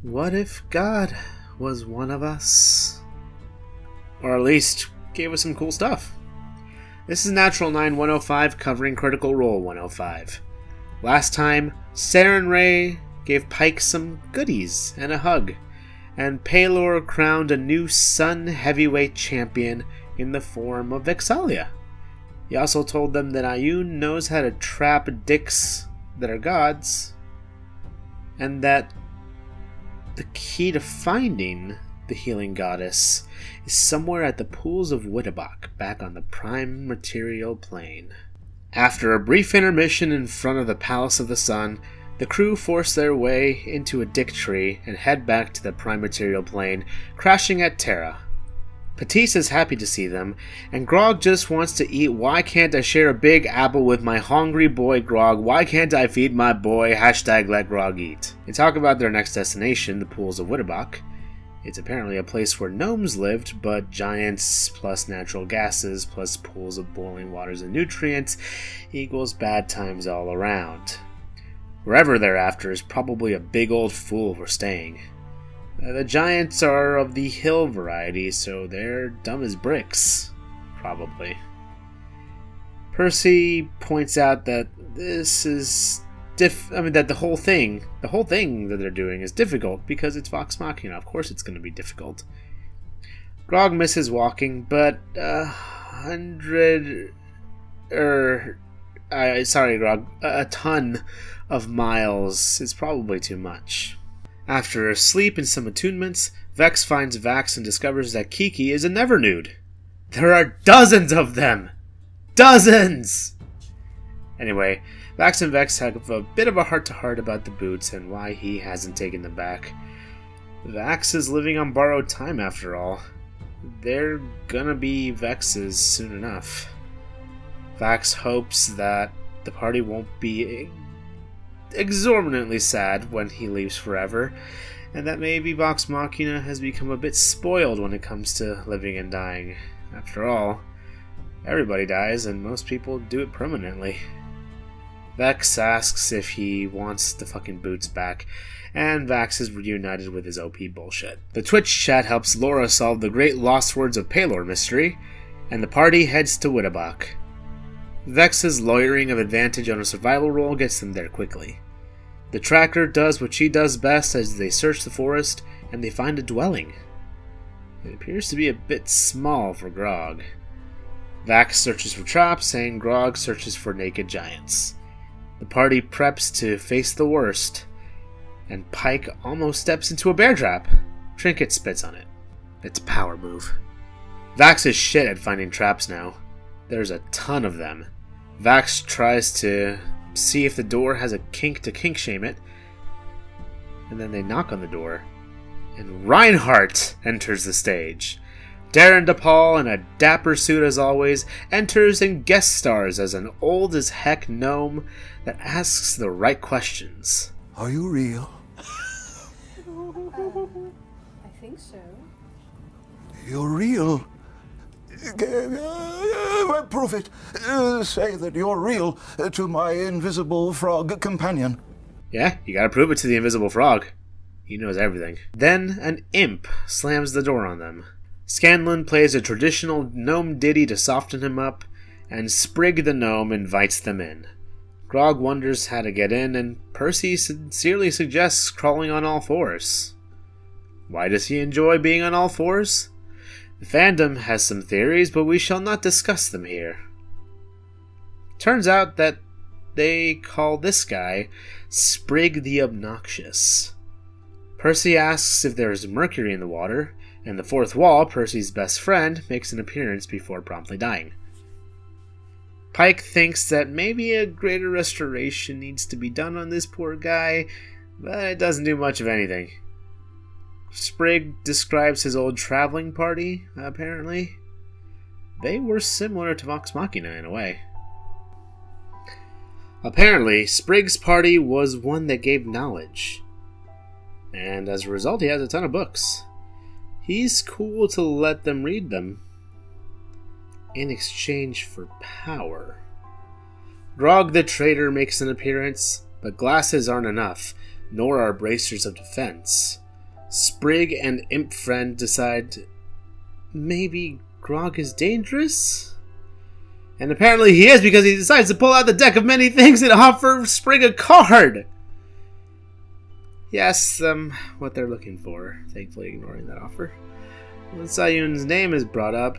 What if God was one of us? Or at least gave us some cool stuff. This is Natural 9 105 covering Critical Role 105. Last time, Sarenrae gave Pike some goodies and a hug, and Pelor crowned a new Sun heavyweight champion in the form of Vex'ahlia. He also told them that Ioun knows how to trap dicks that are gods, and that the key to finding the healing goddess is somewhere at the pools of Wittabok, back on the prime material plane. After a brief intermission in front of the Palace of the Sun, the crew force their way into a dick tree and head back to the prime material plane, crashing at Terra. Patisse is happy to see them, and Grog just wants to eat. Why can't I share a big apple with my hungry boy Grog? Why can't I feed my boy? Hashtag let Grog eat. They talk about their next destination, the pools of Wittabok. It's apparently a place where gnomes lived, but giants plus natural gases plus pools of boiling waters and nutrients equals bad times all around. Wherever they're after is probably a big old fool for staying. The giants are of the hill variety, so they're dumb as bricks. Probably. Percy points out that this is that the whole thing that they're doing is difficult because it's Vox Machina. Of course it's going to be difficult. Grog misses walking, but a ton of miles is probably too much. After a sleep and some attunements, Vex finds Vax and discovers that Kiki is a Nevernude. There are dozens of them! Dozens! Anyway, Vax and Vex have a bit of a heart-to-heart about the boots and why he hasn't taken them back. Vax is living on borrowed time after all. They're gonna be Vex's soon enough. Vax hopes that the party won't be exorbitantly sad when he leaves forever, and that maybe Vox Machina has become a bit spoiled when it comes to living and dying. After all, everybody dies, and most people do it permanently. Vex asks if he wants the fucking boots back, and Vax is reunited with his OP bullshit. The Twitch chat helps Laura solve the great lost words of Pelor mystery, and the party heads to Wittabok. Vex's lawyering of advantage on a survival roll gets them there quickly. The tracker does what she does best as they search the forest, and they find a dwelling. It appears to be a bit small for Grog. Vax searches for traps, and Grog searches for naked giants. The party preps to face the worst, and Pike almost steps into a bear trap. Trinket spits on it. It's a power move. Vax is shit at finding traps now. There's a ton of them. Vax tries to see if the door has a kink to kink shame it, and then they knock on the door, and Reinhardt enters the stage. Darren DePaul, in a dapper suit as always, enters and guest stars as an old as heck gnome that asks the right questions. Are you real? I think so. You're real? Prove it. Say that you're real to my invisible frog companion. Yeah, you gotta prove it to the invisible frog. He knows everything. Then an imp slams the door on them. Scanlan plays a traditional gnome ditty to soften him up, and Sprig the gnome invites them in. Grog wonders how to get in, and Percy sincerely suggests crawling on all fours. Why does he enjoy being on all fours? The fandom has some theories, but we shall not discuss them here. Turns out that they call this guy Sprig the Obnoxious. Percy asks if there is mercury in the water, and the fourth wall, Percy's best friend, makes an appearance before promptly dying. Pike thinks that maybe a greater restoration needs to be done on this poor guy, but it doesn't do much of anything. Sprig describes his old traveling party, apparently. They were similar to Vox Machina in a way. Apparently, Sprig's party was one that gave knowledge. And as a result, he has a ton of books. He's cool to let them read them in exchange for power. Grog the traitor makes an appearance, but glasses aren't enough, nor are bracers of defense. Sprig and Imp Friend decide maybe Grog is dangerous? And apparently he is, because he decides to pull out the deck of many things and offer Sprig a card! He asks them what they're looking for, thankfully ignoring that offer. When Sayun's name is brought up,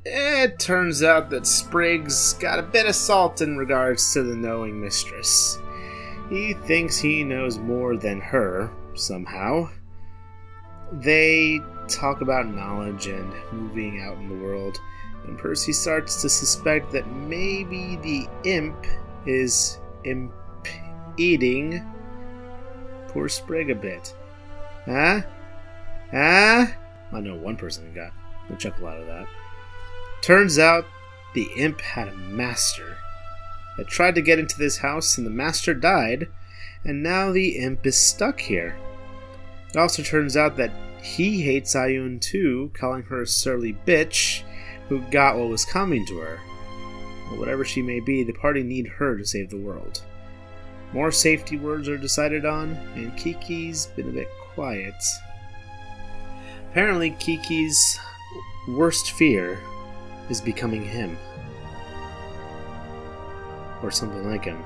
it turns out that Sprig's got a bit of salt in regards to the knowing mistress. He thinks he knows more than her, somehow. They talk about knowledge and moving out in the world, and Percy starts to suspect that maybe the imp is impeding poor Sprig a bit. Huh? I know one person got a chuckle out of that. Turns out the imp had a master that tried to get into this house, and the master died, and now the imp is stuck here. It also turns out that he hates Sayun too, calling her a surly bitch who got what was coming to her. But whatever she may be, the party need her to save the world. More safety words are decided on, and Kiki's been a bit quiet. Apparently, Kiki's worst fear is becoming him. Or something like him.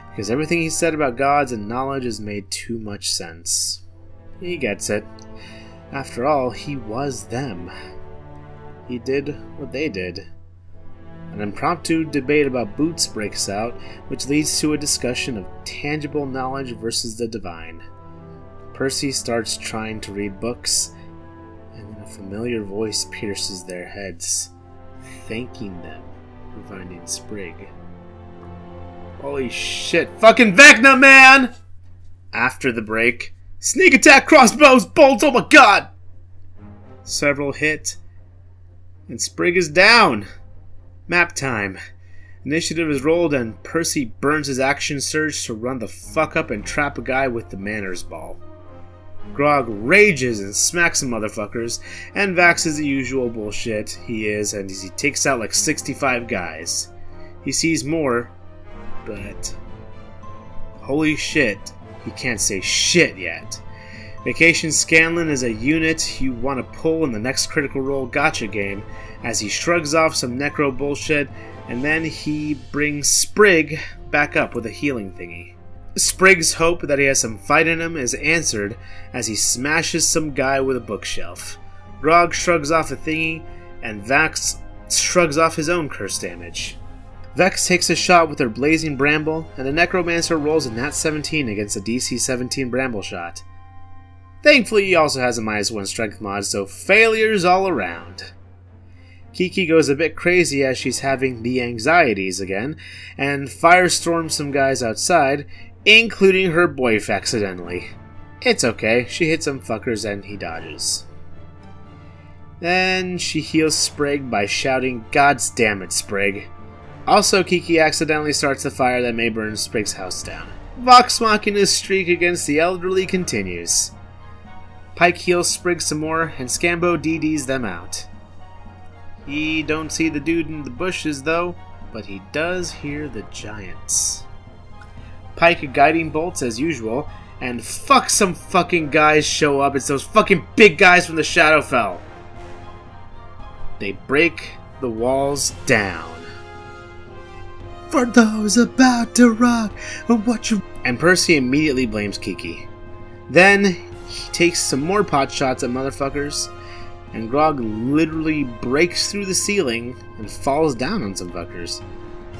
Because everything he said about gods and knowledge has made too much sense. He gets it. After all, he was them. He did what they did. An impromptu debate about boots breaks out, which leads to a discussion of tangible knowledge versus the divine. Percy starts trying to read books, and then a familiar voice pierces their heads, thanking them for finding Sprig. Holy shit, fucking Vecna, man! After the break, sneak attack, crossbows, bolts, oh my god! Several hit, and Sprig is down. Map time. Initiative is rolled, and Percy burns his action surge to run the fuck up and trap a guy with the manners ball. Grog rages and smacks some motherfuckers, and Vax is the usual bullshit he is, and he takes out like 65 guys. He sees more, but holy shit, he can't say shit yet. Vacation Scanlan is a unit you want to pull in the next Critical Role gotcha game, as he shrugs off some necro bullshit, and then he brings Sprig back up with a healing thingy. Sprig's hope that he has some fight in him is answered as he smashes some guy with a bookshelf. Grog shrugs off a thingy, and Vax shrugs off his own curse damage. Vex takes a shot with her Blazing Bramble, and the Necromancer rolls a nat 17 against a DC 17 Bramble shot. Thankfully, he also has a -1 strength mod, so failures all around. Kiki goes a bit crazy as she's having the anxieties again, and firestorms some guys outside, including her boyf accidentally. It's okay, she hits some fuckers and he dodges. Then she heals Sprig by shouting, "God's damn it, Sprig." Also, Kiki accidentally starts a fire that may burn Sprig's house down. Vox Machina's streak against the elderly continues. Pike heals Sprig some more, and Scambo DDs them out. He don't see the dude in the bushes though, but he does hear the giants. Pike guiding bolts as usual, and fuck some fucking guys show up. It's those fucking big guys from the Shadowfell. They break the walls down. For those about to rock, what you... And Percy immediately blames Kiki. Then he takes some more pot shots at motherfuckers, and Grog literally breaks through the ceiling and falls down on some fuckers.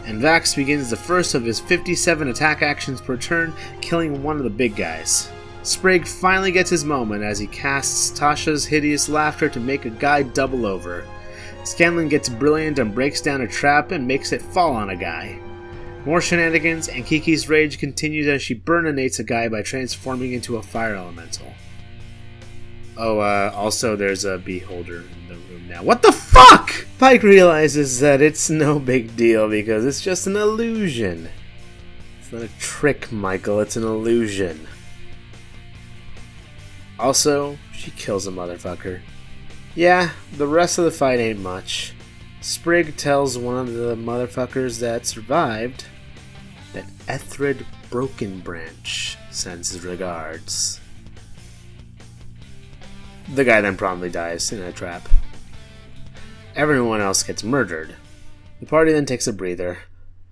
And Vax begins the first of his 57 attack actions per turn, killing one of the big guys. Sprig finally gets his moment as he casts Tasha's Hideous Laughter to make a guy double over. Scanlan gets brilliant and breaks down a trap and makes it fall on a guy. More shenanigans, and Kiki's rage continues as she burninates a guy by transforming into a fire elemental. Oh, also there's a beholder in the room now. What the fuck?! Pike realizes that it's no big deal because it's just an illusion. It's not a trick, Michael, it's an illusion. Also, she kills a motherfucker. Yeah, the rest of the fight ain't much. Sprig tells one of the motherfuckers that survived that Ethred Brokenbranch sends his regards. The guy then promptly dies in a trap. Everyone else gets murdered. The party then takes a breather.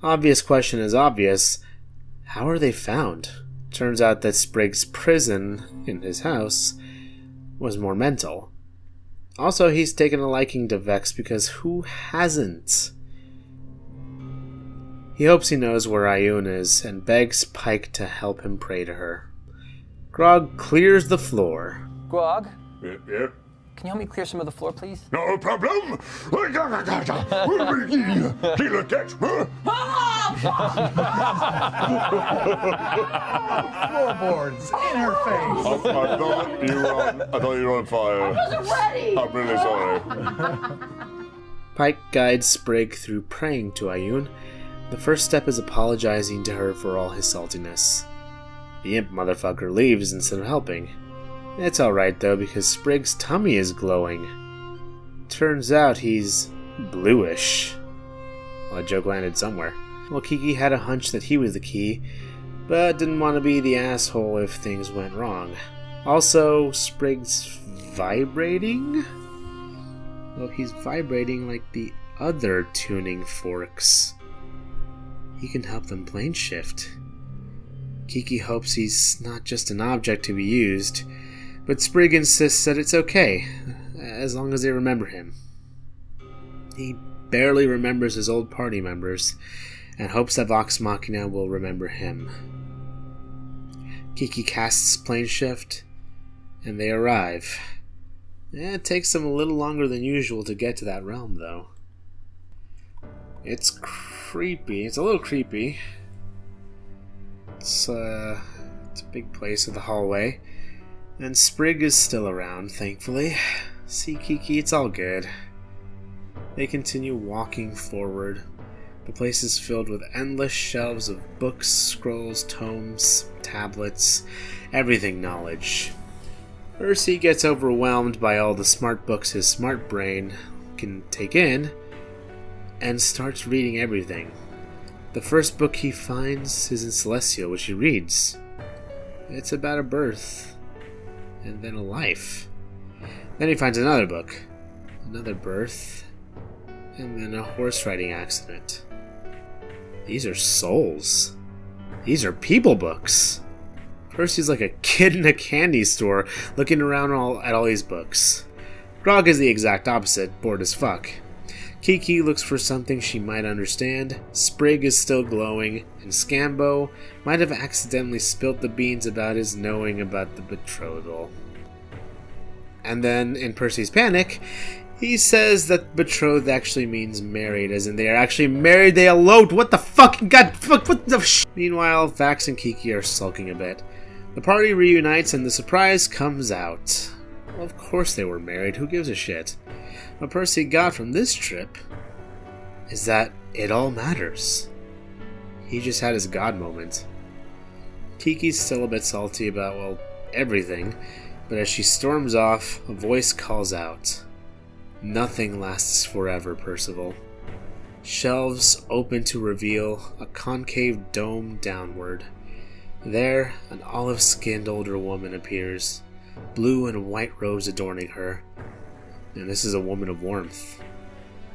Obvious question is obvious. How are they found? Turns out that Sprig's prison in his house was more mental. Also, he's taken a liking to Vex because who hasn't? He hopes he knows where Ioun is and begs Pike to help him pray to her. Grog clears the floor. Grog, Yeah. can you help me clear some of the floor, please? No problem. Deal with that. Floorboards in her face. I thought you were on fire. I wasn't ready. I'm really sorry. Pike guides Sprig through praying to Ioun. The first step is apologizing to her for all his saltiness. The imp motherfucker leaves instead of helping. It's alright though, because Sprig's tummy is glowing. Turns out he's bluish. Well, a joke landed somewhere. Well, Kiki had a hunch that he was the key, but didn't want to be the asshole if things went wrong. Also, Sprig's vibrating? Well, he's vibrating like the other tuning forks. He can help them plane shift. Kiki hopes he's not just an object to be used, but Sprig insists that it's okay, as long as they remember him. He barely remembers his old party members, and hopes that Vox Machina will remember him. Kiki casts plane shift, and they arrive. It takes them a little longer than usual to get to that realm, though. It's creepy. It's a little creepy. It's a big place with a hallway. And Sprig is still around, thankfully. See, Kiki, it's all good. They continue walking forward. The place is filled with endless shelves of books, scrolls, tomes, tablets, everything knowledge. Percy gets overwhelmed by all the smart books his smart brain can take in, and starts reading everything. The first book he finds is in Celestial, which he reads. It's about a birth, and then a life. Then he finds another book, another birth, and then a horse riding accident. These are souls. These are people books. Percy's like a kid in a candy store looking around at all these books. Grog is the exact opposite, bored as fuck. Kiki looks for something she might understand, Sprig is still glowing, and Scambo might have accidentally spilt the beans about his knowing about the betrothal. And then, in Percy's panic, he says that betrothed actually means married, as in they are actually married, they eloped, what the fucking god, fuck, what the sh-? Meanwhile, Vax and Kiki are sulking a bit. The party reunites and the surprise comes out. Well, of course they were married, who gives a shit? What Percy got from this trip is that it all matters. He just had his god moment. Kiki's still a bit salty about, well, everything, but as she storms off, a voice calls out. Nothing lasts forever, Percival. Shelves open to reveal a concave dome downward. There, an olive-skinned older woman appears, blue and white robes adorning her. And this is a woman of warmth.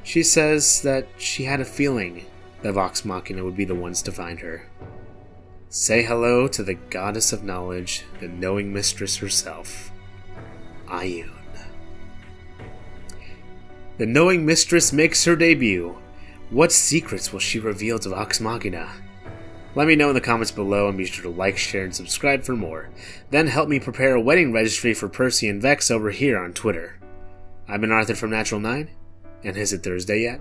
She says that she had a feeling that Vox Machina would be the ones to find her. Say hello to the goddess of knowledge, the knowing mistress herself, Ioun. The knowing mistress makes her debut. What secrets will she reveal to Vox Machina? Let me know in the comments below and be sure to like, share, and subscribe for more. Then help me prepare a wedding registry for Percy and Vex over here on Twitter. I've been Arthur from Natural 9, and is it Thursday yet?